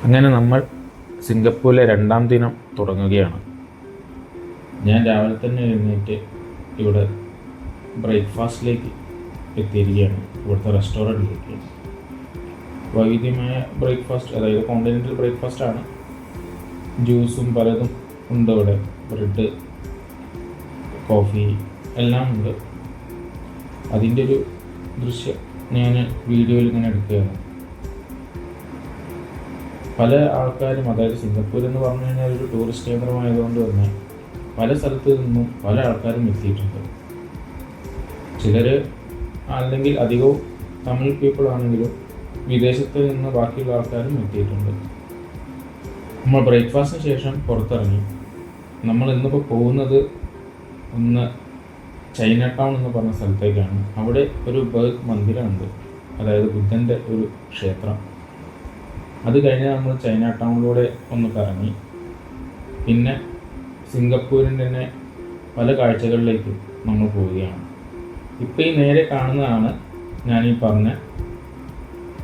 അങ്ങനെ നമ്മൾ സിംഗപ്പൂരിലെ രണ്ടാം ദിനം തുടങ്ങുകയാണ്. ഞാൻ രാവിലെ തന്നെ എഴുന്നേറ്റ് ഇവിടെ ബ്രേക്ക്ഫാസ്റ്റിലേക്ക് എത്തിയിരിക്കുകയാണ്. ഇവിടുത്തെ റെസ്റ്റോറൻറ്റിലേക്ക് വൈവിധ്യമായ ബ്രേക്ക്ഫാസ്റ്റ്, അതായത് കോണ്ടിനെൻ്റൽ ബ്രേക്ക്ഫാസ്റ്റാണ്. ജ്യൂസും പലതും ഉണ്ട് ഇവിടെ. ബ്രെഡ്, കോഫി എല്ലാം ഉണ്ട്. അതിൻ്റെ ഒരു ദൃശ്യം ഞാൻ വീഡിയോയിൽ ഇങ്ങനെ എടുക്കുകയാണ്. പല ആൾക്കാരും, അതായത് സിംഗപ്പൂർ എന്ന് പറഞ്ഞു കഴിഞ്ഞാൽ ഒരു ടൂറിസ്റ്റ് കേന്ദ്രമായതുകൊണ്ട് തന്നെ പല സ്ഥലത്തു നിന്നും പല ആൾക്കാരും എത്തിയിട്ടുണ്ട്. ചിലർ, അല്ലെങ്കിൽ അധികവും തമിഴ് പീപ്പിൾ ആണെങ്കിലും വിദേശത്ത് നിന്ന് ബാക്കിയുള്ള ആൾക്കാരും എത്തിയിട്ടുണ്ട്. നമ്മൾ ബ്രേക്ക്ഫാസ്റ്റിന് ശേഷം പുറത്തിറങ്ങി. നമ്മൾ ഇന്നിപ്പോൾ പോകുന്നത് ഒന്ന് ചൈന ടൗൺ എന്ന് പറഞ്ഞ സ്ഥലത്തേക്കാണ്. അവിടെ ഒരു ബൗദ്ധ മന്ദിരമുണ്ട്, അതായത് ബുദ്ധൻ്റെ ഒരു ക്ഷേത്രം. അത് കഴിഞ്ഞ് നമ്മൾ ചൈന ടൗണിലൂടെ ഒന്ന് കറങ്ങി. പിന്നെ സിംഗപ്പൂരിൻ്റെ തന്നെ പല കാഴ്ചകളിലേക്കും നമ്മൾ പോവുകയാണ്. ഇപ്പോൾ ഈ നേരെ കാണുന്നതാണ് ഞാനീ പറഞ്ഞ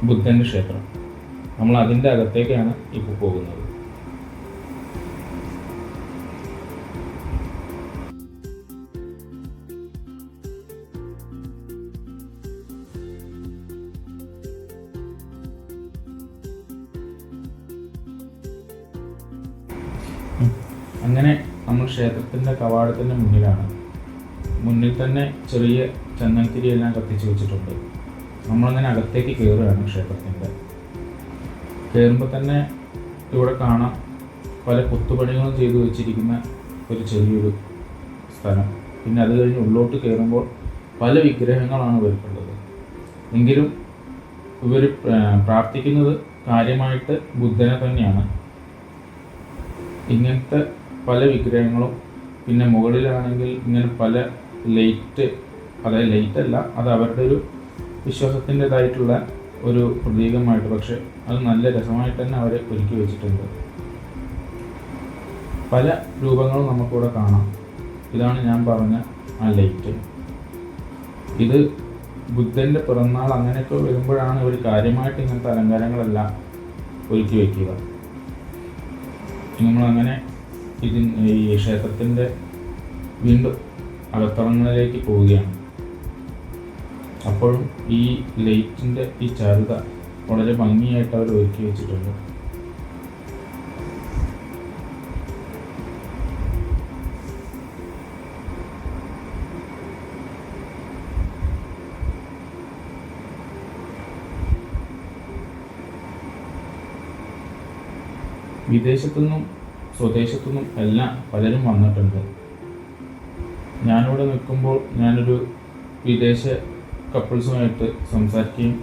ബുദ്ധൻ്റെ ക്ഷേത്രം. നമ്മൾ അതിൻ്റെ അകത്തേക്കാണ് ഇപ്പോൾ പോകുന്നത്. അങ്ങനെ നമ്മൾ ക്ഷേത്രത്തിൻ്റെ കവാടത്തിൻ്റെ മുന്നിലാണ്. മുന്നിൽ തന്നെ ചെറിയ ചന്ദനത്തിരിയെല്ലാം കത്തിച്ച് വെച്ചിട്ടുണ്ട്. നമ്മളങ്ങനെ അകത്തേക്ക് കയറുകയാണ് ക്ഷേത്രത്തിൻ്റെ. കയറുമ്പോൾ തന്നെ ഇവിടെ കാണാം പല കൊത്തുപണികളും ചെയ്തു വെച്ചിരിക്കുന്ന ഒരു ചെറിയൊരു സ്ഥലം. പിന്നെ അത് കഴിഞ്ഞ് ഉള്ളോട്ട് കയറുമ്പോൾ പല വിഗ്രഹങ്ങളാണ് ഇവർക്കുള്ളത്. എങ്കിലും ഇവർ പ്രാർത്ഥിക്കുന്നത് കാര്യമായിട്ട് ബുദ്ധനെ തന്നെയാണ്. ഇങ്ങനത്തെ പല വിഗ്രഹങ്ങളും, പിന്നെ മുകളിലാണെങ്കിൽ ഇങ്ങനെ പല ലൈറ്റ്, അതായത് ലൈറ്റ് അല്ല, അത് അവരുടെ ഒരു വിശ്വാസത്തിൻ്റെതായിട്ടുള്ള ഒരു പ്രതീകമായിട്ട്, പക്ഷെ അത് നല്ല രസമായിട്ട് തന്നെ അവർ ഒരുക്കി വെച്ചിട്ടുണ്ട്. പല രൂപങ്ങളും നമുക്കിവിടെ കാണാം. ഇതാണ് ഞാൻ പറഞ്ഞ ആ ലൈറ്റ്. ഇത് ബുദ്ധൻ്റെ പിറന്നാൾ അങ്ങനെയൊക്കെ വരുമ്പോഴാണ് ഇവർ കാര്യമായിട്ട് ഇങ്ങനത്തെ അലങ്കാരങ്ങളെല്ലാം ഒരുക്കി വയ്ക്കുക. നമ്മളങ്ങനെ ഈ ക്ഷേത്രത്തിൻ്റെ വീണ്ടും അകത്തളങ്ങളിലേക്ക് പോവുകയാണ്. അപ്പോഴും ഈ ലൈറ്റിൻ്റെ ഈ ചാരുത വളരെ ഭംഗിയായിട്ട് അവർ ഒരുക്കി വെച്ചിട്ടുണ്ട്. വിദേശത്തുനിന്നും സ്വദേശത്തുനിന്നും എല്ലാം പലരും വന്നിട്ടുണ്ട്. ഞാനിവിടെ നിൽക്കുമ്പോൾ ഞാനൊരു വിദേശ കപ്പിൾസുമായിട്ട് സംസാരിക്കുകയും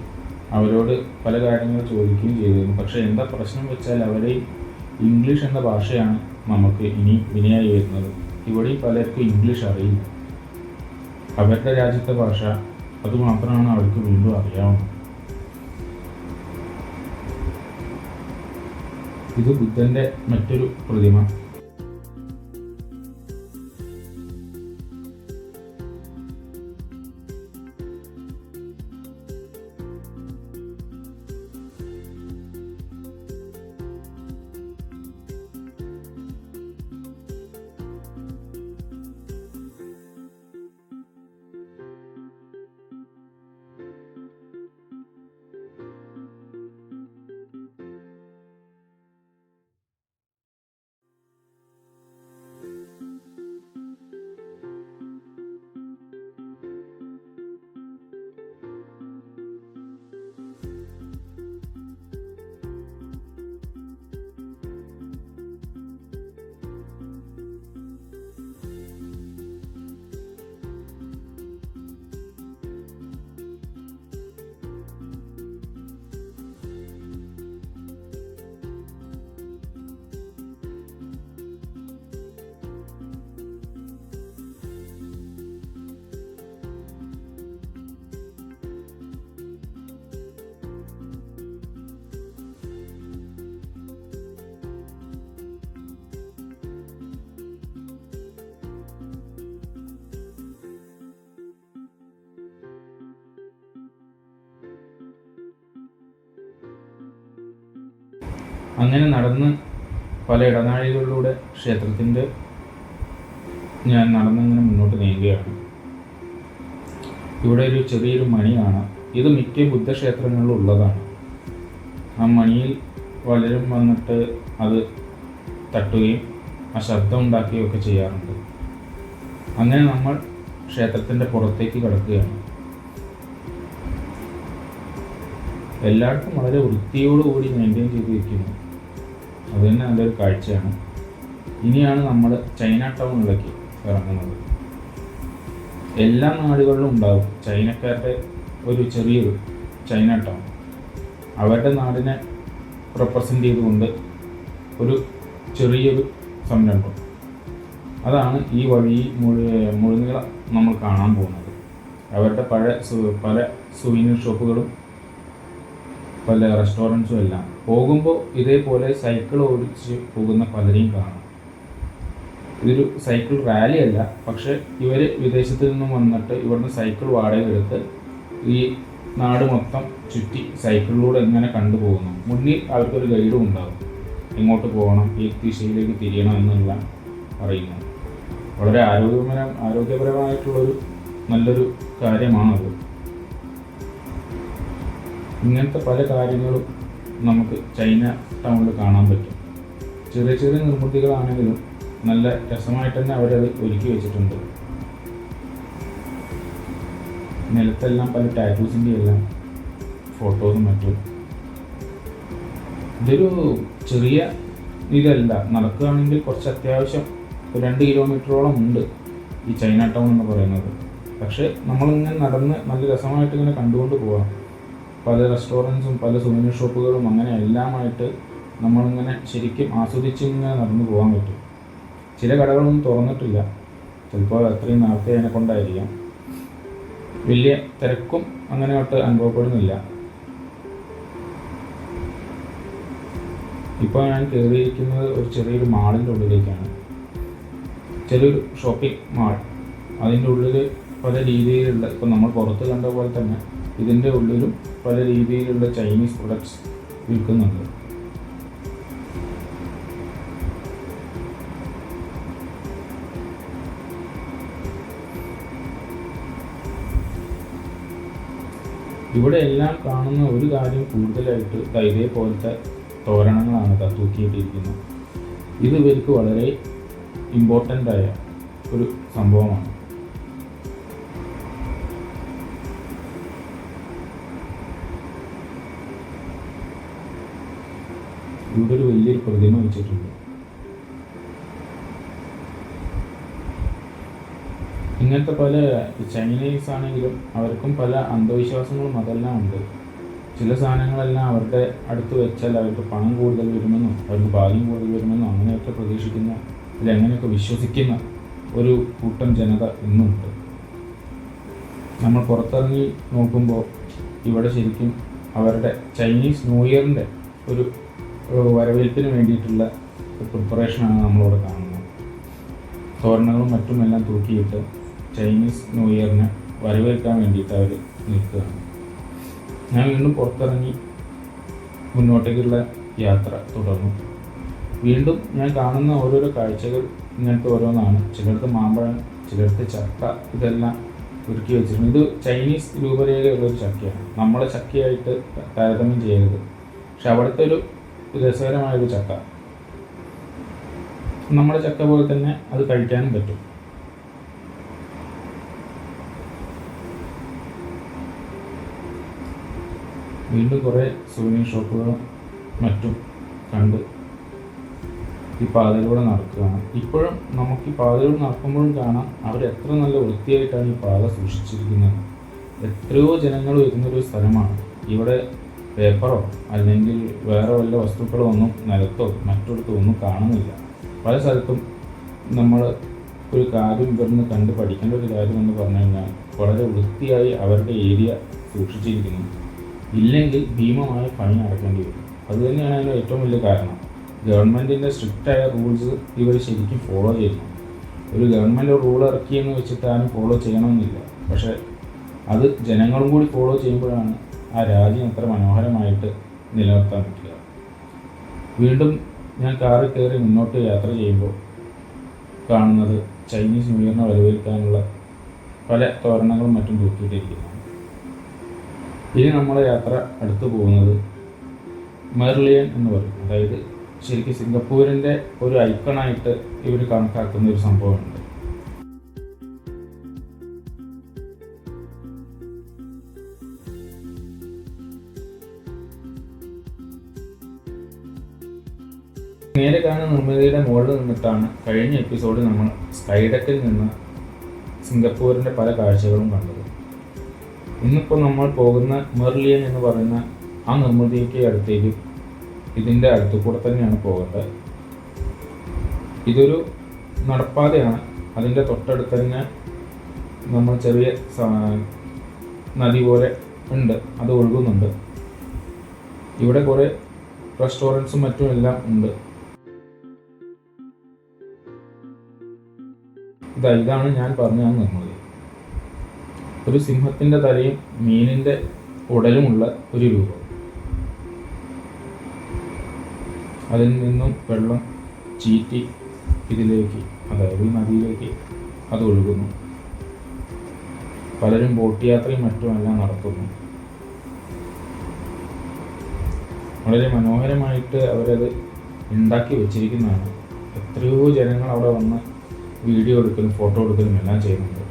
അവരോട് പല കാര്യങ്ങൾ ചോദിക്കുകയും ചെയ്തിരുന്നു. പക്ഷേ എന്താ പ്രശ്നം വെച്ചാൽ അവിടെ ഇംഗ്ലീഷ് എന്ന ഭാഷയാണ് നമുക്ക് ഇനി വിനയായി വരുന്നത്. ഇവിടെയും പലർക്കും ഇംഗ്ലീഷ് അറിയില്ല. അവരുടെ രാജ്യത്തെ ഭാഷ അതുമാത്രമാണ് അവർക്ക് വീണ്ടും അറിയാവുന്നത്. ഇത് ബുദ്ധൻ്റെ മറ്റൊരു പ്രതിമ. അങ്ങനെ നടന്ന് പല ഇടനാഴികളിലൂടെ ക്ഷേത്രത്തിൻ്റെ ഞാൻ നടന്നിങ്ങനെ മുന്നോട്ട് നീങ്ങുകയാണ്. ഇവിടെ ഒരു ചെറിയൊരു മണി കാണാം. ഇത് മിക്ക ബുദ്ധക്ഷേത്രങ്ങളിലും ഉള്ളതാണ്. ആ മണിയിൽ പലരും വന്നിട്ട് അത് തട്ടുകയും ആ ശബ്ദം ഉണ്ടാക്കുകയും ഒക്കെ ചെയ്യാറുണ്ട്. അങ്ങനെ നമ്മൾ ക്ഷേത്രത്തിൻ്റെ പുറത്തേക്ക് കടക്കുകയാണ്. എല്ലായിടത്തും വളരെ വൃത്തിയോടുകൂടി മെയിൻറ്റെയിൻ ചെയ്തിരിക്കുന്നു. അത് തന്നെ നല്ലൊരു കാഴ്ചയാണ്. ഇനിയാണ് നമ്മൾ ചൈന ടൗണിലേക്ക് ഇറങ്ങുന്നത്. എല്ലാ നാടുകളിലും ഉണ്ടാകും ചൈനക്കാരുടെ ഒരു ചെറിയൊരു ചൈന ടൗൺ. അവരുടെ നാടിനെ റെപ്രസെൻ്റ് ചെയ്തുകൊണ്ട് ഒരു ചെറിയൊരു സംരംഭം. അതാണ് ഈ വഴി മുഴുനീളം നമ്മൾ കാണാൻ പോകുന്നത്. അവരുടെ പല സുവീനീർ ഷോപ്പുകളും പല റെസ്റ്റോറൻറ്റ്സും എല്ലാം. പോകുമ്പോൾ ഇതേപോലെ സൈക്കിൾ ഓടിച്ച് പോകുന്ന പലരെയും കാണാം. ഇതൊരു സൈക്കിൾ റാലി അല്ല, പക്ഷേ ഇവർ വിദേശത്ത് നിന്നും വന്നിട്ട് ഇവിടുന്ന് സൈക്കിൾ വാടക എടുത്ത് ഈ നാട് മൊത്തം ചുറ്റി സൈക്കിളിലൂടെ ഇങ്ങനെ കണ്ടുപോകുന്നു. മുന്നിൽ അവർക്കൊരു ഗൈഡും ഉണ്ടാകും, എങ്ങോട്ട് പോകണം, ഈ ദിശയിലേക്ക് തിരിയണം എന്നെല്ലാം അറിയുന്നു. വളരെ ആരോഗ്യപരമായിട്ടുള്ളൊരു നല്ലൊരു കാര്യമാണത്. ഇങ്ങനത്തെ പല കാര്യങ്ങളും നമുക്ക് ചൈന ടൗണിൽ കാണാൻ പറ്റും. ചെറിയ ചെറിയ നിർമ്മിതികളാണെങ്കിലും നല്ല രസമായിട്ട് തന്നെ അവരത് ഒരുക്കി വെച്ചിട്ടുണ്ട്. നിലത്തെല്ലാം പല ടാറ്റൂസിൻ്റെ എല്ലാം ഫോട്ടോസും മറ്റും. ഇതൊരു ചെറിയ ഇതല്ല, നടക്കുകയാണെങ്കിൽ കുറച്ച് അത്യാവശ്യം 2 കിലോമീറ്ററോളം ഉണ്ട് ഈ ചൈന ടൗൺ എന്ന് പറയുന്നത്. പക്ഷേ നമ്മളിങ്ങനെ നടന്ന് നല്ല രസമായിട്ട് ഇങ്ങനെ കണ്ടുകൊണ്ട് പോകാം. പല റെസ്റ്റോറൻറ്റ്സും പല സുവനീർ ഷോപ്പുകളും അങ്ങനെ എല്ലാമായിട്ട് നമ്മളിങ്ങനെ ശരിക്കും ആസ്വദിച്ച് ഇങ്ങനെ നടന്നു പോകാൻ പറ്റും. ചില കടകളൊന്നും തുറന്നിട്ടില്ല, ചിലപ്പോൾ അത്രയും നേരത്തെ അതിനെ കൊണ്ടായിരിക്കാം. വലിയ തിരക്കും അങ്ങനെ ഒട്ട് അനുഭവപ്പെടുന്നില്ല. ഇപ്പോൾ ഞാൻ കയറിയിരിക്കുന്നത് ഒരു ചെറിയൊരു മാളിൻ്റെ ഉള്ളിലേക്കാണ്. ചെറിയൊരു ഷോപ്പിംഗ് മാൾ. അതിൻ്റെ ഉള്ളിൽ പല രീതിയിലുള്ള, ഇപ്പോൾ നമ്മൾ പുറത്ത് കണ്ട പോലെ തന്നെ ഇതിൻ്റെ ഉള്ളിലും പല രീതിയിലുള്ള ചൈനീസ് പ്രൊഡക്ട്സ് വിൽക്കുന്നുണ്ട്. ഇവിടെ എല്ലാം കാണുന്ന ഒരു കാര്യം കൂടുതലായിട്ട് ഇതേപോലത്തെ തോരണങ്ങളാണ് തൂക്കിയിട്ടിരിക്കുന്നത്. ഇത് ഇവർക്ക് വളരെ ഇമ്പോർട്ടൻ്റ് ആയ ഒരു സംഭവമാണ്. ഇവിടെ ഒരു വലിയൊരു പ്രതിമ വെച്ചിട്ടുണ്ട്. ഇങ്ങനത്തെ പല ചൈനീസ് ആണെങ്കിലും അവർക്കും പല അന്ധവിശ്വാസങ്ങളും അതെല്ലാം ഉണ്ട്. ചില സാധനങ്ങളെല്ലാം അവരുടെ അടുത്ത് വെച്ചാൽ അവർക്ക് പണം കൂടുതൽ വരുമെന്നും അവർക്ക് ഭാഗ്യം കൂടുതൽ വരുമെന്നും അങ്ങനെയൊക്കെ പ്രതീക്ഷിക്കുന്ന, അല്ലെങ്കിൽ അങ്ങനെയൊക്കെ വിശ്വസിക്കുന്ന ഒരു കൂട്ടം ജനത ഇന്നുമുണ്ട്. നമ്മൾ പുറത്തിറങ്ങി നോക്കുമ്പോൾ ഇവിടെ ശരിക്കും അവരുടെ ചൈനീസ് ന്യൂ ഇയറിൻ്റെ ഒരു വരവേൽപ്പിന് വേണ്ടിയിട്ടുള്ള പ്രിപ്പറേഷനാണ് നമ്മളിവിടെ കാണുന്നത്. തോരണങ്ങളും മറ്റുമെല്ലാം തൂക്കിയിട്ട് ചൈനീസ് ന്യൂ ഇയറിനെ വരവേൽക്കാൻ വേണ്ടിയിട്ട് അവർ നിൽക്കുകയാണ്. ഞാൻ വീണ്ടും പുറത്തിറങ്ങി മുന്നോട്ടേക്കുള്ള യാത്ര തുടർന്നു. വീണ്ടും ഞാൻ കാണുന്ന ഓരോരോ കാഴ്ചകൾ ഇങ്ങനത്തെ ഓരോന്നാണ്. ചിലടത്ത് മാമ്പഴം, ചിലടത്ത് ചക്ക, ഇതെല്ലാം ഒരുക്കി വെച്ചിട്ടുണ്ട്. ഇത് ചൈനീസ് രൂപരേഖയുള്ളൊരു ചക്കയാണ്. നമ്മളെ ചക്കയായിട്ട് താരതമ്യം ചെയ്യരുത്. പക്ഷെ അവിടുത്തെ ഒരു രസകരമായൊരു ചക്ക, നമ്മുടെ ചക്ക പോലെ തന്നെ അത് കഴിക്കാനും പറ്റും. വീണ്ടും കുറേ സുവനീർ ഷോപ്പുകളും മറ്റും കണ്ട് ഈ പാതയിലൂടെ നടക്കുകയാണ്. ഇപ്പോഴും നമുക്ക് ഈ പാതയിലൂടെ നടക്കുമ്പോഴും കാണാം അവരെത്ര നല്ല വൃത്തിയായിട്ടാണ് ഈ പാത സൂക്ഷിച്ചിരിക്കുന്നത്. എത്രയോ ജനങ്ങൾ വരുന്നൊരു സ്ഥലമാണ്. ഇവിടെ പേപ്പറോ അല്ലെങ്കിൽ വേറെ വല്ല വസ്തുക്കളോ ഒന്നും നിലത്തോ മറ്റിടത്തോ ഒന്നും കാണുന്നില്ല. പല സ്ഥലത്തും നമ്മൾ ഒരു കാര്യം ഇവിടുന്ന് കണ്ട് പഠിക്കേണ്ട ഒരു കാര്യം എന്ന് പറഞ്ഞു കഴിഞ്ഞാൽ വളരെ വൃത്തിയായി അവരുടെ ഏരിയ സൂക്ഷിച്ചിരിക്കുന്നു. ഇല്ലെങ്കിൽ ഭീമമായ ഫൈൻ അടക്കേണ്ടി വരും. അതുതന്നെയാണ് അതിൻ്റെ ഏറ്റവും വലിയ കാരണം. ഗവൺമെൻറ്റിൻ്റെ സ്ട്രിക്റ്റായ റൂൾസ് ഇവർ ശരിക്കും ഫോളോ ചെയ്യുന്നു. ഒരു ഗവൺമെൻറ് റൂൾ ഇറക്കിയെന്ന് വെച്ചിട്ട് ആരും ഫോളോ ചെയ്യണമെന്നില്ല. പക്ഷേ അത് ജനങ്ങളും കൂടി ഫോളോ ചെയ്യുമ്പോഴാണ് ആ രാജ്യം അത്ര മനോഹരമായിട്ട് നിലനിർത്താൻ പറ്റുക. വീണ്ടും ഞാൻ കാറിൽ കയറി മുന്നോട്ട് യാത്ര ചെയ്യുമ്പോൾ കാണുന്നത് ചൈനീസ് ന്യൂ ഇയറിനെ വരവേൽക്കാനുള്ള പല തോരണങ്ങളും മറ്റും തൂക്കിയിട്ടിരിക്കുന്നതാണ്. ഇനി നമ്മുടെ യാത്ര അടുത്ത് പോകുന്നത് മെർലിയൻ എന്ന് പറയും. അതായത് ശരിക്കും സിംഗപ്പൂരിൻ്റെ ഒരു ഐക്കണായിട്ട് ഇവർ കണക്കാക്കുന്ന ഒരു സംഭവമുണ്ട്. നേരെ കാണുന്ന നിർമ്മിതിയുടെ മുകളിൽ നിന്നിട്ടാണ് കഴിഞ്ഞ എപ്പിസോഡിൽ നമ്മൾ സ്കൈഡക്കിൽ നിന്ന് സിംഗപ്പൂരിൻ്റെ പല കാഴ്ചകളും കണ്ടത്. ഇന്നിപ്പോൾ നമ്മൾ പോകുന്ന മെർലിയൻ എന്ന് പറയുന്ന ആ നിർമ്മിതിക്ക് അടുത്തേക്ക് ഇതിൻ്റെ അടുത്തു കൂടെ തന്നെയാണ് പോകേണ്ടത്. ഇതൊരു നടപ്പാതയാണ്. അതിൻ്റെ തൊട്ടടുത്ത് തന്നെ നമ്മൾ ചെറിയ നദി പോലെ ഉണ്ട്, അത് ഒഴുകുന്നുണ്ട്. ഇവിടെ കുറേ റെസ്റ്റോറൻറ്റ്സും മറ്റും എല്ലാം ഉണ്ട്. ഇതാണ് ഞാൻ പറഞ്ഞ നിർമ്മിതി. ഒരു സിംഹത്തിൻ്റെ തലയും മീനിൻ്റെ ഉടലുമുള്ള ഒരു രൂപം. അതിൽ നിന്നും വെള്ളം ചീറ്റി ഇതിലേക്ക്, അതായത് ഈ നദിയിലേക്ക് അത് ഒഴുകുന്നു. പലരും ബോട്ട് യാത്രയും മറ്റുമെല്ലാം നടത്തുന്നു. വളരെ മനോഹരമായിട്ട് അവരത് ഉണ്ടാക്കി വെച്ചിരിക്കുന്നതാണ്. എത്രയോ ജനങ്ങൾ അവിടെ വന്ന് വീഡിയോ എടുക്കലും ഫോട്ടോ എടുക്കലും എല്ലാം ചെയ്യുന്നുണ്ട്.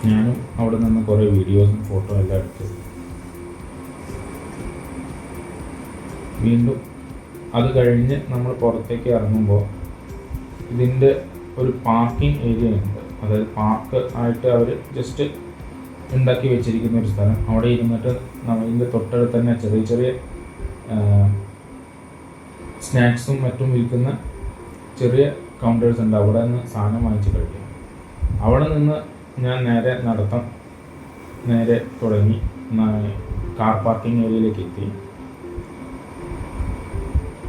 ഞാനും അവിടെ നിന്ന് കുറേ വീഡിയോസും ഫോട്ടോ എല്ലാം എടുത്തു. വീണ്ടും അത് കഴിഞ്ഞ് നമ്മൾ പുറത്തേക്ക് ഇറങ്ങുമ്പോൾ ഇതിൻ്റെ ഒരു പാർക്കിംഗ് ഏരിയ ഉണ്ട്. അതായത് പാർക്ക് ആയിട്ട് അവർ ജസ്റ്റ് ഉണ്ടാക്കി വെച്ചിരിക്കുന്ന ഒരു സ്ഥലം. അവിടെ ഇരുന്നിട്ട് ഇതിൻ്റെ തൊട്ടടുത്ത് തന്നെ ചെറിയ ചെറിയ സ്നാക്സും മറ്റും വിൽക്കുന്ന ചെറിയ കൗണ്ടേഴ്സ് ഉണ്ട്. അവിടെ നിന്ന് സാധനം വാങ്ങിച്ച് കഴിക്കാം. അവിടെ നിന്ന് ഞാൻ നേരെ തുടങ്ങി കാർ പാർക്കിംഗ് ഏരിയയിലേക്ക് എത്തി.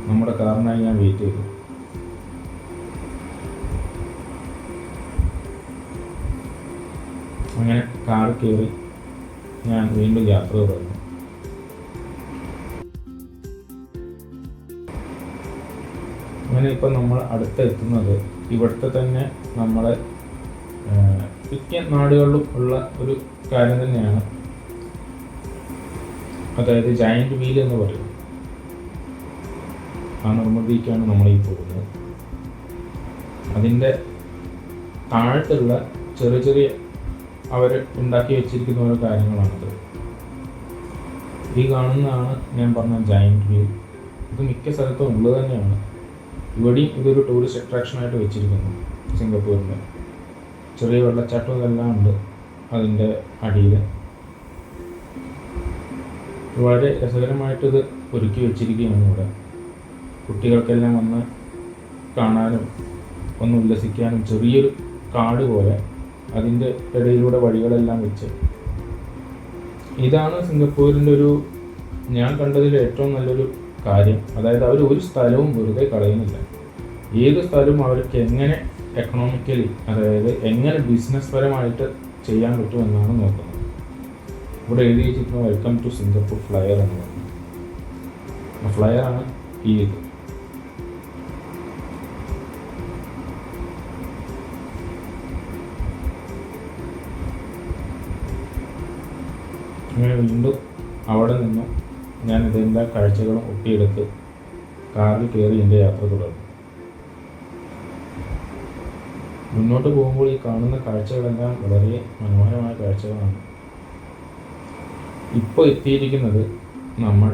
നമ്മുടെ കാറിനായി ഞാൻ വെയിറ്റ് ചെയ്തു. അങ്ങനെ കാർ കയറി ഞാൻ വീണ്ടും യാത്ര തുടങ്ങി. അങ്ങനെ ഇപ്പം നമ്മൾ അടുത്തെത്തുന്നത് ഇവിടുത്തെ തന്നെ നമ്മളെ മിക്ക നാടുകളിലും ഉള്ള ഒരു കാര്യം തന്നെയാണ്. അതായത് ജയൻറ്റ് വീൽ എന്ന് പറയും. ആ നിർമ്മിതിക്കാണ് നമ്മളീ പോകുന്നത്. അതിൻ്റെ താഴത്തുള്ള ചെറിയ ചെറിയ അവർ ഉണ്ടാക്കി വെച്ചിരിക്കുന്ന ഓരോ കാര്യങ്ങളാണത്. ഈ കാണുന്നതാണ് ഞാൻ പറഞ്ഞ ജയൻറ്റ് വീൽ. ഇത് മിക്ക സ്ഥലത്തും ഉള്ളത് തന്നെയാണ്. ഇവിടെയും ഇതൊരു ടൂറിസ്റ്റ് അട്രാക്ഷനായിട്ട് വെച്ചിരിക്കുന്നു. സിംഗപ്പൂരിൻ്റെ ചെറിയ വെള്ളച്ചാട്ടവും എല്ലാം ഉണ്ട് അതിൻ്റെ അടിയിൽ. വളരെ രസകരമായിട്ടിത് ഒരുക്കി വെച്ചിരിക്കുകയാണ് ഇവിടെ. കുട്ടികൾക്കെല്ലാം വന്ന് കാണാനും ഒന്ന് ഉല്ലസിക്കാനും ചെറിയൊരു കാട് പോലെ അതിൻ്റെ ഇടയിലൂടെ വഴികളെല്ലാം വെച്ച്. ഇതാണ് സിംഗപ്പൂരിൻ്റെ ഞാൻ കണ്ടതിൽ ഏറ്റവും നല്ലൊരു കാര്യം. അതായത് അവർ ഒരു സ്ഥലവും വെറുതെ കളയുന്നില്ല. ഏത് സ്ഥലവും അവർക്ക് എങ്ങനെ എക്കണോമിക്കലി, അതായത് എങ്ങനെ ബിസിനസ് പരമായിട്ട് ചെയ്യാൻ പറ്റുമെന്നാണ് നോക്കുന്നത്. ഇവിടെ എഴുതി വെച്ചിരിക്കുന്ന വെൽക്കം ടു സിംഗപ്പൂർ ഫ്ലയർ എന്ന് പറഞ്ഞു. ആ ഫ്ലയറാണ് ഈ ഇത്. അങ്ങനെ വീണ്ടും അവിടെ നിന്നും ഞാൻ ഇതെല്ലാ കാഴ്ചകളും ഒപ്പിയെടുത്ത് കാറിൽ കയറി എൻ്റെ യാത്ര തുടർന്നു. മുന്നോട്ട് പോകുമ്പോൾ ഈ കാണുന്ന കാഴ്ചകളെല്ലാം വളരെ മനോഹരമായ കാഴ്ചകളാണ്. ഇപ്പോൾ എത്തിയിരിക്കുന്നത് നമ്മൾ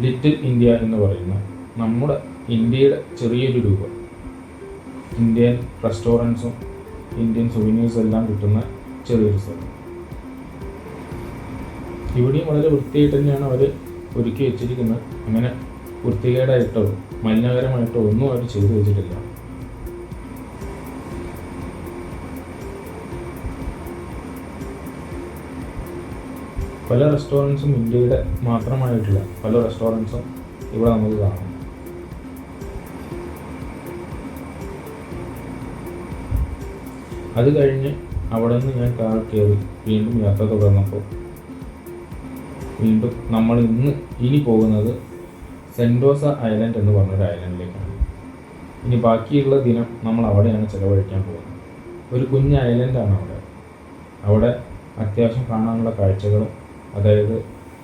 ലിറ്റിൽ ഇന്ത്യ എന്ന് പറയുന്ന നമ്മുടെ ഇന്ത്യയുടെ ചെറിയൊരു രൂപം. ഇന്ത്യൻ റെസ്റ്റോറൻറ്റ്സും ഇന്ത്യൻ സുവനീഴ്സും എല്ലാം കിട്ടുന്ന ചെറിയൊരു സ്ഥലം. ഇവിടെയും വളരെ വൃത്തിയായിട്ട് തന്നെയാണ് അവർ ഒരുക്കി വെച്ചിരിക്കുന്നത്. അങ്ങനെ വൃത്തികേടായിട്ടോ മലിനകരമായിട്ടോ ഒന്നും അവർ ചെയ്തു വെച്ചിട്ടില്ല. പല റെസ്റ്റോറൻറ്റ്സും ഇന്ത്യയുടെ മാത്രമായിട്ടുള്ള പല റെസ്റ്റോറൻറ്റ്സും ഇവിടെ നമുക്ക് കാണാം. അത് കഴിഞ്ഞ് അവിടെ നിന്ന് ഞാൻ കാർ കയറി വീണ്ടും യാത്ര തുടർന്നപ്പോൾ വീണ്ടും നമ്മൾ ഇനി പോകുന്നത് സെൻറ്റോസ ഐലൻഡ് എന്ന് പറഞ്ഞൊരു ഐലൻഡിലേക്കാണ്. ഇനി ബാക്കിയുള്ള ദിനം നമ്മൾ അവിടെയാണ് ചിലവഴിക്കാൻ പോകുന്നത്. ഒരു കുഞ്ഞ് ഐലൻഡാണ് അവിടെ അത്യാവശ്യം കാണാനുള്ള കാഴ്ചകൾ, അതായത്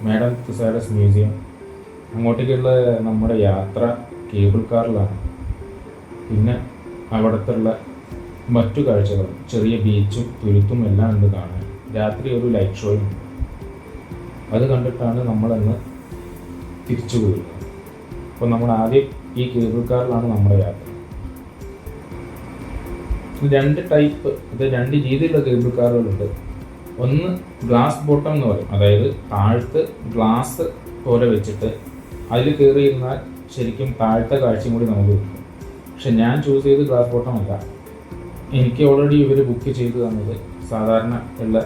മാഡം തുസാഡസ് മ്യൂസിയം, അങ്ങോട്ടേക്കുള്ള നമ്മുടെ യാത്ര കേബിൾ കാറിലാണ്. പിന്നെ അവിടത്തുള്ള മറ്റു കാഴ്ചകളും, ചെറിയ ബീച്ചും തുരുത്തും എല്ലാം ഉണ്ട് കാണാൻ. രാത്രി ഒരു ലൈറ്റ് ഷോയും ഉണ്ട്. അത് കണ്ടിട്ടാണ് നമ്മളന്ന് തിരിച്ചു പോരുന്നത്. അപ്പോൾ നമ്മൾ ആദ്യം ഈ കേബിൾ കാറിലാണ് നമ്മുടെ യാത്ര. രണ്ട് രീതിയിലുള്ള കേബിൾ കാറുകളുണ്ട്. ഒന്ന് ഗ്ലാസ് ബോട്ടം എന്ന് പറയും, അതായത് താഴത്ത് ഗ്ലാസ് പോലെ വെച്ചിട്ട് അതിൽ കയറിയിരുന്നാൽ ശരിക്കും താഴത്തെ കാഴ്ചയും കൂടി നമുക്ക് കിട്ടും. പക്ഷെ ഞാൻ ചൂസ് ചെയ്ത് ഗ്ലാസ് ബോട്ടം അല്ല. എനിക്ക് ഓൾറെഡി ഇവർ ബുക്ക് ചെയ്ത് തന്നത് സാധാരണ ഉള്ള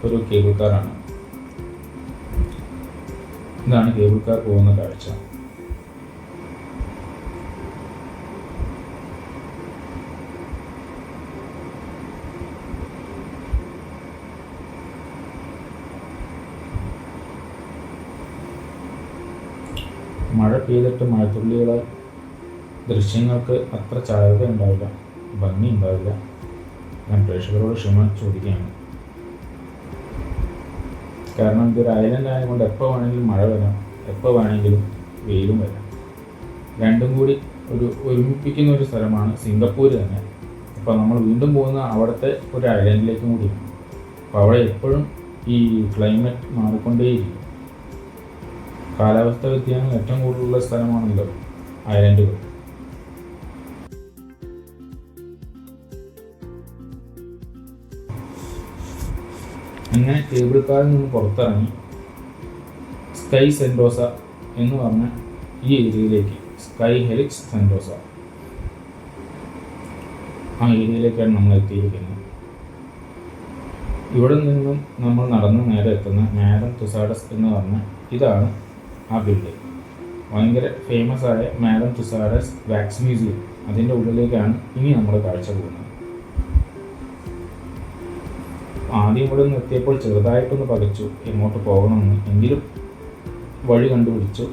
ഒരു കേബിൾ കാറാണ്. ഇതാണ് കേബിൾ കാർ പോകുന്ന കാഴ്ച. മഴ പെയ്തിട്ട് മഴത്തുള്ളികളെ ദൃശ്യങ്ങൾക്ക് അത്ര ചായത ഉണ്ടാവില്ല, ഭംഗി ഉണ്ടാവില്ല. ഞാൻ പ്രേക്ഷകരോട് ക്ഷമ ചോദിക്കുകയാണ്. കാരണം ഇതൊരു ഐലൻഡ് ആയതുകൊണ്ട് എപ്പോൾ വേണമെങ്കിലും മഴ വരാം, എപ്പോൾ വേണമെങ്കിലും വെയിലും വരാം. രണ്ടും കൂടി ഒരുമിപ്പിക്കുന്ന ഒരു സ്ഥലമാണ് സിംഗപ്പൂർ തന്നെ. അപ്പോൾ നമ്മൾ വീണ്ടും പോകുന്ന അവിടുത്തെ ഒരു ഐലൻഡിലേക്കും കൂടിയാണ്. അപ്പോൾ അവിടെ എപ്പോഴും ഈ ക്ലൈമറ്റ് മാറിക്കൊണ്ടേയിരിക്കും. കാലാവസ്ഥ വ്യതിയാനം ഏറ്റവും കൂടുതലുള്ള സ്ഥലമാണല്ലോ ഐലൻഡുകൾ. അങ്ങനെ കേബിൾ കാറിൽ നിന്ന് പുറത്തിറങ്ങി സ്കൈ സെൻറ്റോസ എന്ന് പറഞ്ഞ ഈ ഏരിയയിലേക്ക്, സ്കൈ ഹെലിക്സ് സെൻറ്റോസ, ആ ഏരിയയിലേക്കാണ് നമ്മൾ എത്തിയിരിക്കുന്നത്. ഇവിടെ നിന്നും നമ്മൾ നടന്ന് നേരെ എത്തുന്ന മാഡം തുസാഡസ് എന്ന് പറഞ്ഞ ഇതാണ് ആ ബിൽഡിംഗ്. ഭയങ്കര ഫേമസ് ആയ മാഡം തുസാഡസ് വാക്സ് മ്യൂസിയം, അതിൻ്റെ ഉള്ളിലേക്കാണ് ഇനി നമ്മൾ കാഴ്ച പോകുന്നത്. ആദ്യം ഇവിടെ നിന്ന് എത്തിയപ്പോൾ ചെറുതായിട്ടൊന്ന് പകച്ചു എങ്ങോട്ട് പോകണമെന്ന്, എങ്കിലും വഴി കണ്ടുപിടിച്ചു.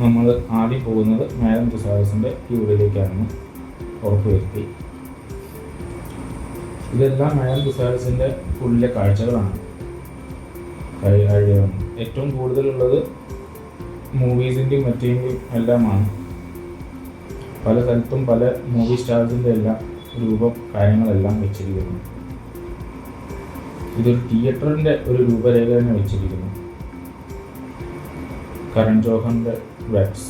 നമ്മൾ ആദ്യം പോകുന്നത് മാഡം തുസാഡസിൻ്റെ ഈ ഉള്ളിലേക്കാണെന്ന് ഉറപ്പുവരുത്തി. ഇതെല്ലാം മാഡം തുസാഡസിൻ്റെ ഉള്ളിലെ കാഴ്ചകളാണ്. ഏറ്റവും കൂടുതലുള്ളത് മൂവീസിൻ്റെയും മറ്റേൻ്റെയും എല്ലാമാണ്. പല സ്ഥലത്തും പല മൂവി സ്റ്റാർസിൻ്റെ എല്ലാം രൂപം കാര്യങ്ങളെല്ലാം വെച്ചിരിക്കുന്നു. ഇതൊരു തിയേറ്ററിൻ്റെ ഒരു രൂപരേഖ തന്നെ വെച്ചിരിക്കുന്നു. കരൺ ജോഹറിൻ്റെ വാക്സ്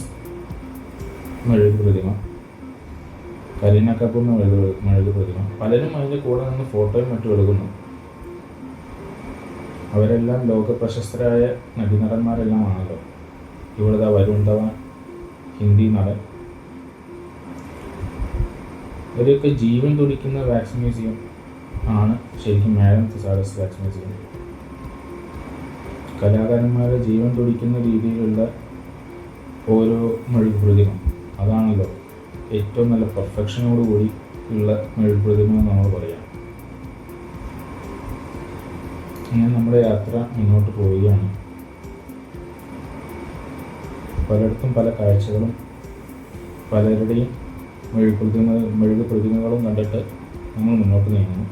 മെഴുക് പ്രതിമ, കരീന കപൂറിൻ്റെ മെഴുക് പ്രതിമ, പലരും അതിൻ്റെ കൂടെ നിന്ന് ഫോട്ടോയും മറ്റും എടുക്കുന്നു. അവരെല്ലാം ലോക പ്രശസ്തരായ നടന്മാരെല്ലാം ആണല്ലോ. ഇവിടുത്തെ വരുൺ ധവാൻ, ഹിന്ദി നടൻ, ഇവരൊക്കെ ജീവൻ തുടിക്കുന്ന വാക്സ് മ്യൂസിയം ആണ് ശരിക്കും മാഡം തുസാഡസ് വാക്സ് മ്യൂസിയം. കലാകാരന്മാരെ ജീവൻ തുടിക്കുന്ന രീതിയിലുള്ള ഓരോ മെഴുക് പ്രതിമ, അതാണല്ലോ ഏറ്റവും നല്ല പെർഫെക്ഷനോടുകൂടി ഉള്ള മെഴുക് പ്രതിമ എന്ന് നമ്മൾ പറയാം. അങ്ങനെ നമ്മുടെ യാത്ര മുന്നോട്ട് പോവുകയാണ്. പലയിടത്തും പല കാഴ്ചകളും പലരുടെയും മെഴുക് പ്രതിമകളും കണ്ടിട്ട് നമ്മൾ മുന്നോട്ട് നീങ്ങുന്നു.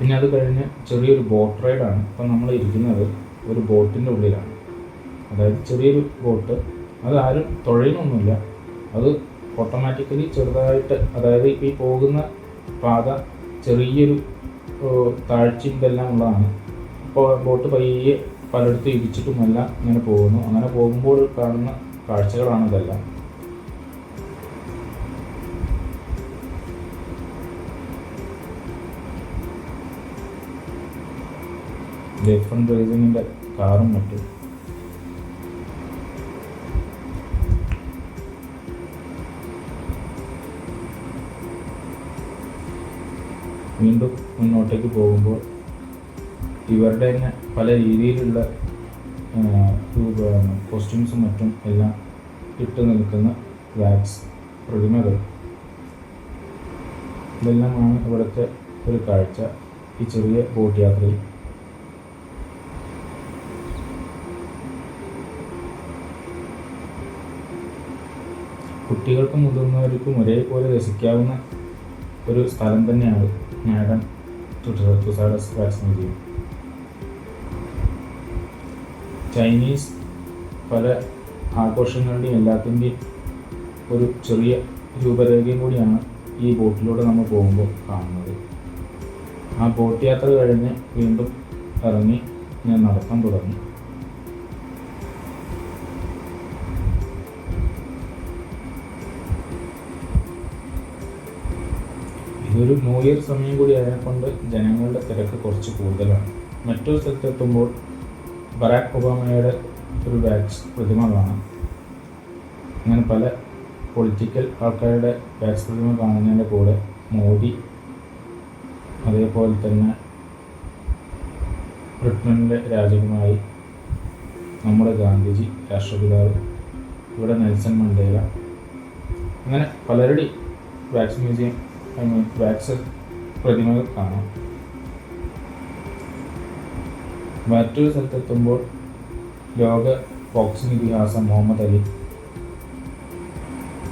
പിന്നെ അത് കഴിഞ്ഞ് ചെറിയൊരു ബോട്ട് റൈഡാണ്. ഇപ്പം നമ്മൾ ഇരിക്കുന്നത് ഒരു ബോട്ടിൻ്റെ ഉള്ളിലാണ്. അതായത് ചെറിയൊരു ബോട്ട്, അത് ആരും തുഴയുന്നൊന്നുമില്ല, അത് ഓട്ടോമാറ്റിക്കലി ചെറുതായിട്ട്, അതായത് ഇപ്പോൾ ഈ പോകുന്ന പാത ചെറിയൊരു താഴ്ചയും ഇതെല്ലാം ഉള്ളതാണ്. അപ്പോൾ ബോട്ട് പയ്യെ പലയിടത്തും ഇടിച്ചിട്ടുമെല്ലാം ഇങ്ങനെ പോകുന്നു. അങ്ങനെ പോകുമ്പോൾ കാണുന്ന കാഴ്ചകളാണ് ഇതെല്ലാം. F1 റേസിങ്ങിൻ്റെ കാറും മറ്റും. വീണ്ടും മുന്നോട്ടേക്ക് പോകുമ്പോൾ ഇവരുടെ തന്നെ പല രീതിയിലുള്ള കോസ്റ്റ്യൂംസും മറ്റും എല്ലാം ഇട്ട് നിൽക്കുന്ന വാക്സ് പ്രതിമകൾ, ഇതെല്ലാമാണ് ഇവിടുത്തെ ഒരു കാഴ്ച ഈ ചെറിയ ബോട്ട് യാത്രയിൽ. കുട്ടികൾക്കും മുതിർന്നവർക്കും ഒരേപോലെ രസിക്കാവുന്ന ഒരു സ്ഥലം തന്നെയാണ് മാഡം തുസാഡസ് വാക്സ് മ്യൂസിയം. ചൈനീസ് പല ആഘോഷങ്ങളുടെയും എല്ലാത്തിൻ്റെയും ഒരു ചെറിയ രൂപരേഖയും കൂടിയാണ് ഈ ബോട്ടിലൂടെ നമ്മൾ പോകുമ്പോൾ കാണുന്നത്. ആ ബോട്ട് യാത്ര കഴിഞ്ഞ് വീണ്ടും ഇറങ്ങി ഞാൻ നടക്കാൻ തുടങ്ങി. ഇതൊരു ന്യൂ ഇയർ സമയം കൂടി ആയതുകൊണ്ട് ജനങ്ങളുടെ തിരക്ക് കുറച്ച് കൂടുതലാണ്. മറ്റൊരു സ്ഥലത്തെത്തുമ്പോൾ ബറാക് ഒബാമയുടെ ഒരു വാക്സ് പ്രതിമ കാണാം. അങ്ങനെ പല പൊളിറ്റിക്കൽ ആൾക്കാരുടെ വാക്സ് പ്രതിമ കാണുന്നതിൻ്റെ കൂടെ മോദി, അതേപോലെ തന്നെ ബ്രിട്ടനിലെ രാജകുമാരി, നമ്മുടെ ഗാന്ധിജി, രാഷ്ട്രപിതാവ്, ഇവിടെ നെൽസൺ മണ്ടേല, അങ്ങനെ പലരുടെയും വാക്സ് മ്യൂസിയം വാക്സ് പ്രതിമകൾ കാണാം. മറ്റൊരു സ്ഥലത്തെത്തുമ്പോൾ ലോക ബോക്സിംഗ് ഇതിഹാസം മുഹമ്മദ് അലി,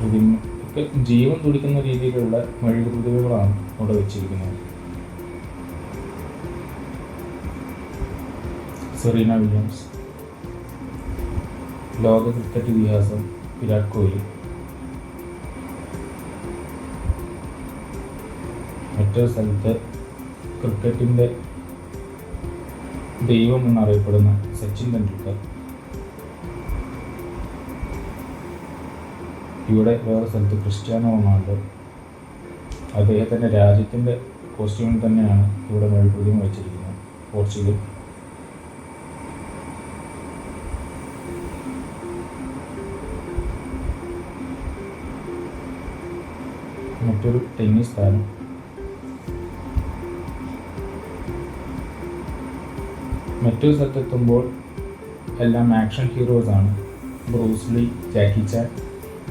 ഇതിനൊക്കെ ജീവൻ തുടിക്കുന്ന രീതിയിലുള്ള മെഴുകു പ്രതിമകളാണ് അവിടെ വെച്ചിരിക്കുന്നത്. സെറീന വില്യംസ്, ലോക ക്രിക്കറ്റ് ഇതിഹാസം വിരാട് കോഹ്ലി. മറ്റൊരു സ്ഥലത്ത് ക്രിക്കറ്റിൻ്റെ ദൈവം എന്നറിയപ്പെടുന്ന സച്ചിൻ തെണ്ടുൽക്കർ. ഇവിടെ വേറെ സ്ഥലത്ത് ക്രിസ്ത്യാനോ റൊണാൾഡോ, അദ്ദേഹത്തിൻ്റെ രാജ്യത്തിൻ്റെ കോസ്റ്റ്യൂമിൽ തന്നെയാണ് ഇവിടെ മെഴുകുതിരി വെച്ചിരിക്കുന്നത്. പോർച്ചുഗൽ. മറ്റൊരു ടെന്നീസ് താരം. മറ്റൊരു സ്ഥലത്തെത്തുമ്പോൾ എല്ലാം ആക്ഷൻ ഹീറോസാണ്. ബ്രൂസ് ലീ, ജാക്കി ചാൻ,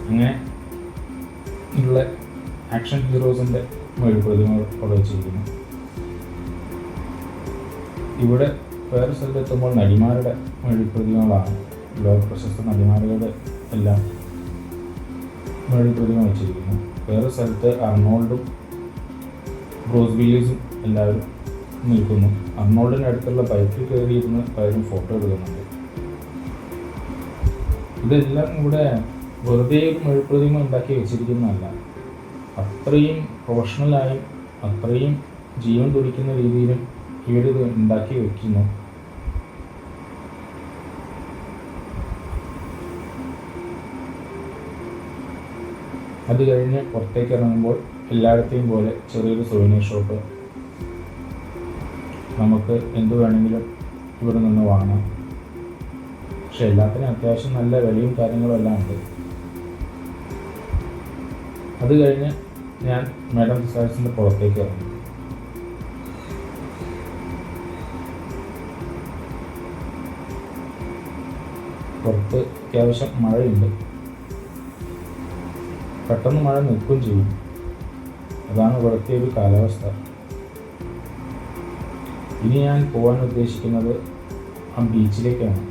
അങ്ങനെ ഉള്ള ആക്ഷൻ ഹീറോസിൻ്റെ മെഴുകുതിരികൾ അവിടെ വെച്ചിരിക്കുന്നു. ഇവിടെ വേറെ സ്ഥലത്തെത്തുമ്പോൾ നടിമാരുടെ മെഴുകുതിരികളാണ്. ലോക പ്രശസ്ത നടിമാരുടെ എല്ലാം മെഴുകുതിരി വെച്ചിരിക്കുന്നു. വേറെ സ്ഥലത്ത് അർണോൾഡും ബ്രൂസ് വില്ലീസും എല്ലാവരും നിൽക്കുന്നു. അർണോൾഡിൻ്റെ അടുത്തുള്ള ബൈക്കിൽ കയറിയിരുന്ന് പലരും ഫോട്ടോ എടുക്കുന്നുണ്ട്. ഇതെല്ലാം ഇവിടെ വെറുതെ ഒരു മെഴുകുതിരി ഉണ്ടാക്കി വെച്ചിരിക്കുന്നതല്ല, അത്രയും പ്രൊഫഷണലായും അത്രയും ജീവൻ തുടിക്കുന്ന രീതിയിലും ഇവരിത് ഉണ്ടാക്കി വയ്ക്കുന്നു. അത് കഴിഞ്ഞ് പുറത്തേക്ക് ഇറങ്ങുമ്പോൾ എല്ലായിടത്തെയും പോലെ ചെറിയൊരു സൊവനീർ ഷോപ്പ്, നമുക്ക് എന്ത് വേണമെങ്കിലും ഇവിടെ നിന്ന് വാങ്ങാം. പക്ഷെ എല്ലാത്തിനും അത്യാവശ്യം നല്ല വിലയും കാര്യങ്ങളും എല്ലാം ഉണ്ട്. അത് കഴിഞ്ഞ് ഞാൻ മാഡം തുസാഡ്സിൻ്റെ പുറത്തേക്ക് ഇറങ്ങി. പുറത്ത് അത്യാവശ്യം മഴയുണ്ട്. പെട്ടെന്ന് മഴ നിൽക്കുകയും ചെയ്യും. അതാണ് ഇവിടുത്തെ ഒരു കാലാവസ്ഥ. ഇനി ഞാൻ പോകാൻ ഉദ്ദേശിക്കുന്നത് ആ ബീച്ചിലേക്കാണ്.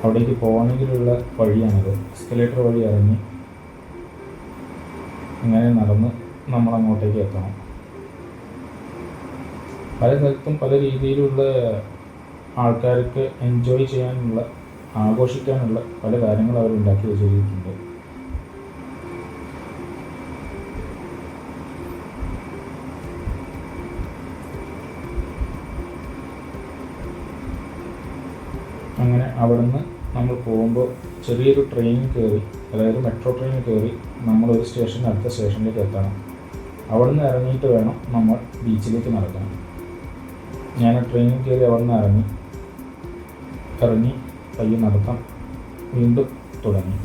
അവിടേക്ക് പോകണമെങ്കിലുള്ള വഴിയാണത്. എസ്കലേറ്റർ വഴി ഇറങ്ങി അങ്ങനെ നടന്ന് നമ്മളങ്ങോട്ടേക്ക് എത്തണം. പല സ്ഥലത്തും പല രീതിയിലുള്ള ആൾക്കാർക്ക് എൻജോയ് ചെയ്യാനുള്ള, ആഘോഷിക്കാനുള്ള പല കാര്യങ്ങൾ അവർ ഉണ്ടാക്കി വെച്ചിട്ടുണ്ട്. അങ്ങനെ അവിടുന്ന് നമ്മൾ പോകുമ്പോൾ ചെറിയൊരു ട്രെയിനിൽ കയറി, അതായത് മെട്രോ ട്രെയിനിൽ കയറി നമ്മളൊരു സ്റ്റേഷൻ അടുത്ത സ്റ്റേഷനിലേക്ക് എത്തണം. അവിടെ നിന്ന് ഇറങ്ങിയിട്ട് വേണം നമ്മൾ ബീച്ചിലേക്ക് നടക്കാൻ. ഞാൻ ട്രെയിനിൽ കയറി അവിടെ നിന്ന് ഇറങ്ങി പയ്യെ നടത്താൻ വീണ്ടും തുടങ്ങി.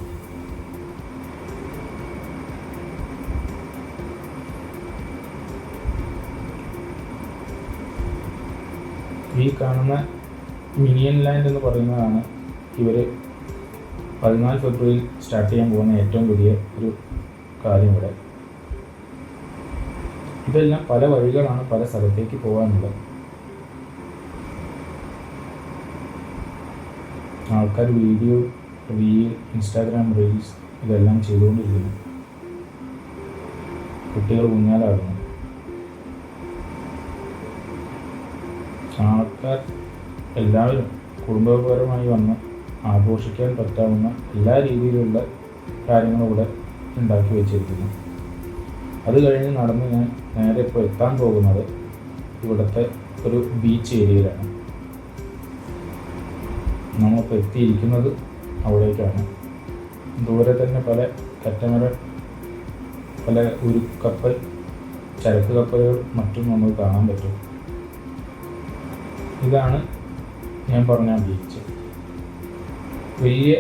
ഈ കാണുന്ന മിനിയൻ ലാൻഡ് എന്ന് പറയുന്നതാണ് ഇവർ 14 ഫെബ്രുവരിയിൽ സ്റ്റാർട്ട് ചെയ്യാൻ പോകുന്ന ഏറ്റവും വലിയ ഒരു കാര്യം ഇവിടെ. ഇതെല്ലാം പല വഴികളാണ് പല സ്ഥലത്തേക്ക് പോകാനുള്ളത്. ആൾക്കാർ വീഡിയോ, റീൽ, ഇൻസ്റ്റാഗ്രാം റീൽസ് ഇതെല്ലാം ചെയ്തുകൊണ്ടിരിക്കുന്നു. കുട്ടികൾ ഊഞ്ഞാലാടുന്നു. ആൾക്കാർ എല്ലാവരും കുടുംബപരമായി വന്ന് ആഘോഷിക്കാൻ പറ്റാവുന്ന എല്ലാ രീതിയിലുള്ള കാര്യങ്ങളും ഇവിടെ ഉണ്ടാക്കി വെച്ചിരിക്കുന്നു. അത് കഴിഞ്ഞ് നടന്ന് ഞാൻ നേരെ ഇപ്പോൾ എത്താൻ പോകുന്നത് ഇവിടുത്തെ ഒരു ബീച്ച് ഏരിയയിലാണ്. നമ്മളിപ്പോൾ എത്തിയിരിക്കുന്നത് അവിടേക്കാണ്. ദൂരെ തന്നെ പല കറ്റമരം, പല ഉരുക്കപ്പൽ, ചരക്ക് കപ്പലുകൾ മറ്റും നമുക്ക് കാണാൻ പറ്റും. ഇതാണ് ഞാൻ പറഞ്ഞ ബീച്ച്. വലിയ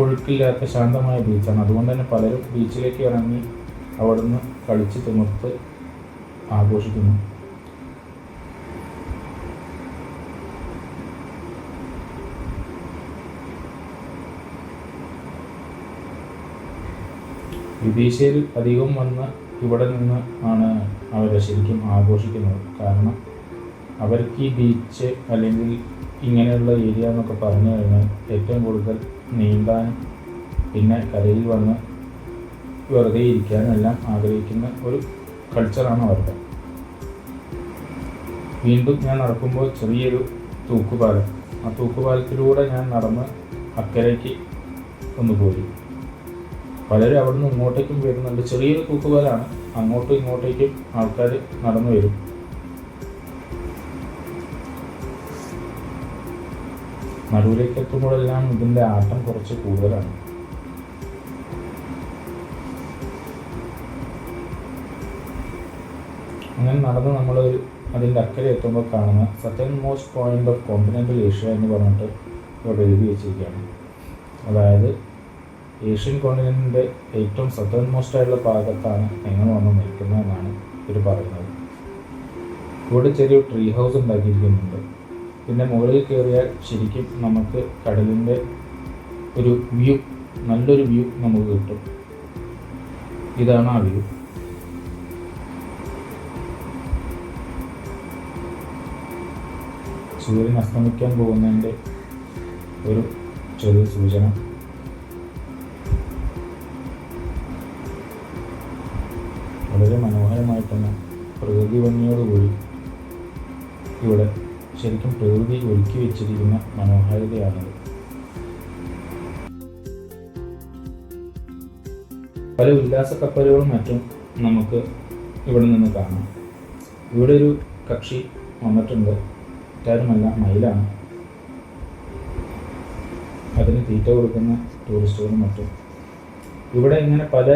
ഒഴുക്കില്ലാത്ത ശാന്തമായ ബീച്ചാണ്. അതുകൊണ്ട് തന്നെ പലരും ബീച്ചിലേക്ക് ഇറങ്ങി അവിടുന്ന് കളിച്ച് തിമിർത്ത് ആഘോഷിക്കുന്നു. വിദേശീയർ അധികം വന്ന് ഇവിടെ നിന്ന് ആണ് അവർ ശരിക്കും ആഘോഷിക്കുന്നത്. കാരണം അവർക്ക് ഈ ബീച്ച് അല്ലെങ്കിൽ ഇങ്ങനെയുള്ള ഏരിയ എന്നൊക്കെ പറഞ്ഞു കഴിഞ്ഞാൽ ഏറ്റവും കൂടുതൽ നീന്താനും പിന്നെ കരയിൽ വന്ന് വെറുതെ ഇരിക്കാനും എല്ലാം ആഗ്രഹിക്കുന്ന ഒരു കൾച്ചറാണ് അവരുടെ. വീണ്ടും ഞാൻ നടക്കുമ്പോൾ ചെറിയൊരു തൂക്കുപാലം, ആ തൂക്കുപാലത്തിലൂടെ ഞാൻ നടന്ന് അക്കരയ്ക്ക് ഒന്ന് പോയി. പലരും അവിടെ നിന്ന് ഇങ്ങോട്ടേക്കും വരുന്നുണ്ട്. ചെറിയൊരു തൂക്കുപാലമാണ്, അങ്ങോട്ടും ഇങ്ങോട്ടേക്കും ആൾക്കാർ നടന്നു വരും. നടുവിലേക്ക് എത്തുമ്പോഴെല്ലാം ഇതിൻ്റെ ആട്ടം കുറച്ച് കൂടുതലാണ്. അങ്ങനെ നടന്ന് നമ്മൾ അതിൻ്റെ അക്കരെ എത്തുമ്പോൾ കാണുന്ന southern most point of continental Asia എന്ന് പറഞ്ഞിട്ട് ഇവിടെ എഴുതി വെച്ചിരിക്കുകയാണ്. അതായത് ഏഷ്യൻ കോണ്ടിനെൻ്റിൻ്റെ ഏറ്റവും സതേൺ മോസ്റ്റ് ആയിട്ടുള്ള ഭാഗത്താണ് നിങ്ങൾ വന്ന് നിൽക്കുന്നതെന്നാണ് ഇവർ പറയുന്നത്. ഇവിടെ ചെറിയൊരു ട്രീ ഹൗസ് ഉണ്ടാക്കിയിരിക്കുന്നുണ്ട്. പിന്നെ മുകളിൽ കയറിയാൽ ശരിക്കും നമുക്ക് കടലിൻ്റെ ഒരു വ്യൂ, നല്ലൊരു വ്യൂ നമുക്ക് കിട്ടും. ഇതാണ് ആ വ്യൂ. സൂര്യൻ അസ്തമിക്കാൻ പോകുന്നതിൻ്റെ ഒരു ചെറിയ സൂചന. വളരെ മനോഹരമായിട്ടുള്ള പ്രകൃതി ഭംഗിയോടുകൂടി ഇവിടെ ശരിക്കും പ്രകൃതി ഒരുക്കി വെച്ചിരിക്കുന്ന മനോഹാരിതയാണത്. പല ഉല്ലാസ കപ്പലുകളും മറ്റും നമുക്ക് ഇവിടെ നിന്ന് കാണാം. ഇവിടെ ഒരു കക്ഷി വന്നിട്ടുണ്ട്. മറ്റാരുമല്ല, മയിലാണ്. അതിന് തീറ്റ കൊടുക്കുന്ന ടൂറിസ്റ്റുകളും മറ്റും. ഇവിടെ ഇങ്ങനെ പല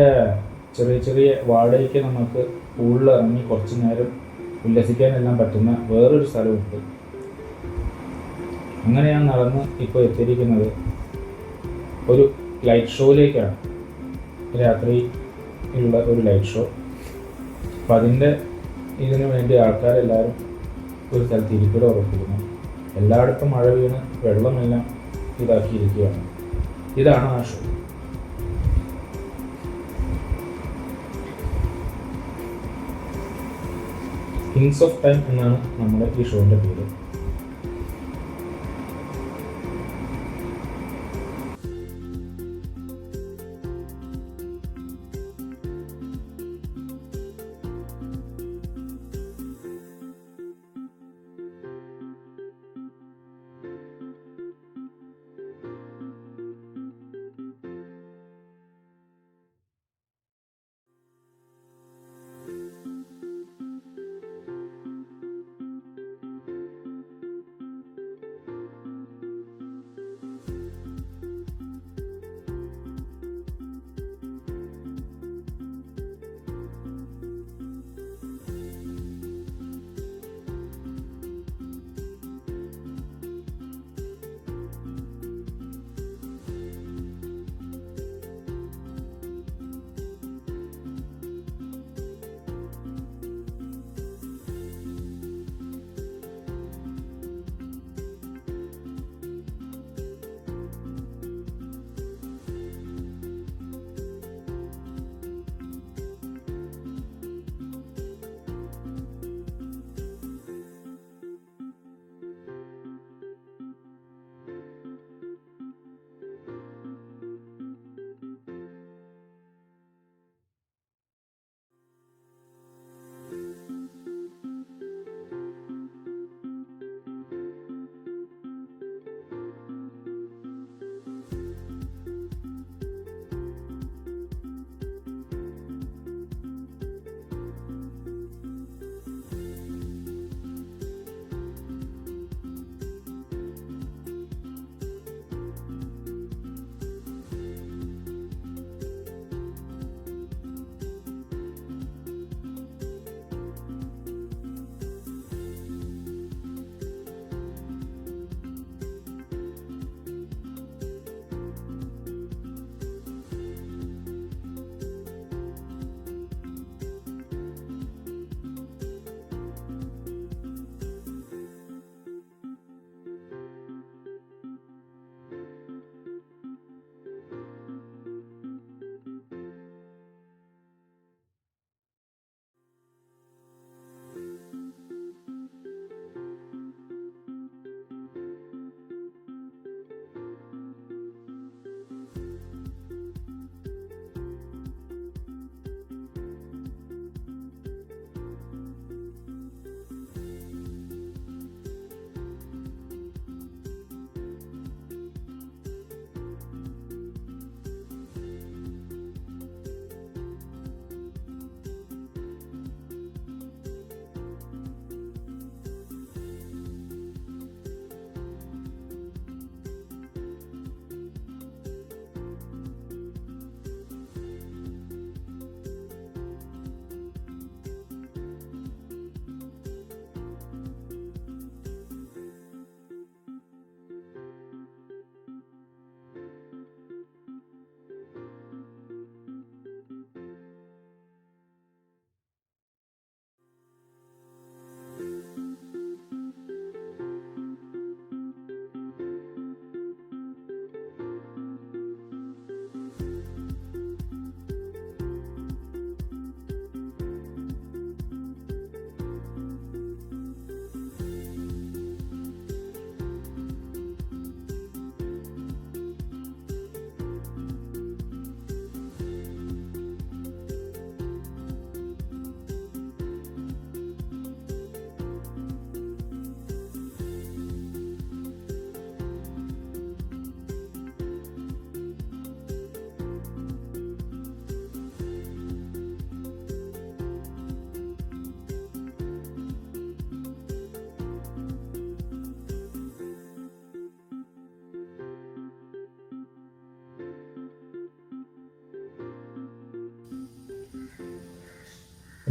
ചെറിയ ചെറിയ വാടകയ്ക്ക് നമുക്ക് പൂളിൽ ഇറങ്ങി കുറച്ച് നേരം ഉല്ലസിക്കാനെല്ലാം പറ്റുന്ന വേറൊരു സ്ഥലമുണ്ട്. അങ്ങനെ ഞാൻ നടന്ന് ഇപ്പോൾ എത്തിയിരിക്കുന്നത് ഒരു ലൈറ്റ് ഷോയിലേക്കാണ്. രാത്രിയിലുള്ള ഒരു ലൈറ്റ് ഷോ. അപ്പം അതിൻ്റെ ഇതിനു വേണ്ടി ആൾക്കാരെല്ലാവരും ഒരു സ്ഥലത്ത് ഇരിപ്പിട ഉറപ്പിക്കുന്നു. എല്ലായിടത്തും മഴ വീണ് വെള്ളമെല്ലാം ഇതാക്കിയിരിക്കുകയാണ്. ഇതാണ് ആ ഷോ. കിങ്സ് ഓഫ് ടൈം എന്നാണ് നമ്മുടെ ഈ ഷോൻ്റെ പേര്.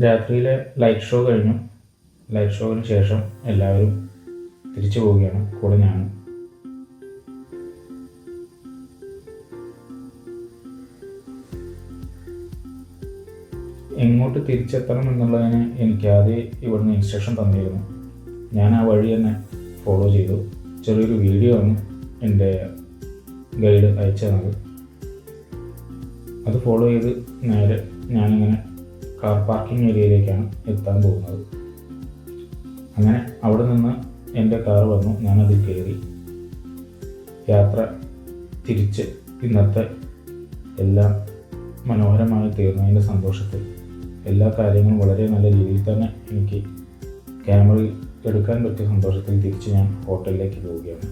രാത്രിയിലെ ലൈറ്റ് ഷോ കഴിഞ്ഞു. ലൈറ്റ് ഷോവിന് ശേഷം എല്ലാവരും തിരിച്ചു പോവുകയാണ്, കൂടെ ഞാനും. എങ്ങോട്ട് തിരിച്ചെത്തണം എന്നുള്ളതിന് എനിക്ക് ആദ്യം ഇവിടുന്ന് ഇൻസ്ട്രക്ഷൻ തന്നിരുന്നു. ഞാൻ ആ വഴി തന്നെ ഫോളോ ചെയ്തു. ചെറിയൊരു വീഡിയോ ആണ് എൻ്റെ ഗൈഡ് അയച്ചു തന്നത്. അത് ഫോളോ ചെയ്ത് നേരെ ഞാനിങ്ങനെ കാർ പാർക്കിംഗ് ഏരിയയിലേക്കാണ് എത്താൻ പോകുന്നത്. അങ്ങനെ അവിടെ നിന്ന് എൻ്റെ കാർ വന്നു, ഞാനതിൽ കയറി. യാത്ര തിരിച്ച് ഇന്നത്തെ എല്ലാം മനോഹരമായി തീർന്നതിൻ്റെ സന്തോഷത്തിൽ എല്ലാ കാര്യങ്ങളും വളരെ നല്ല രീതിയിൽ തന്നെ എനിക്ക് ക്യാമറയിൽ എടുക്കാൻ പറ്റിയ സന്തോഷത്തിൽ തിരിച്ച് ഞാൻ ഹോട്ടലിലേക്ക് പോവുകയാണ്.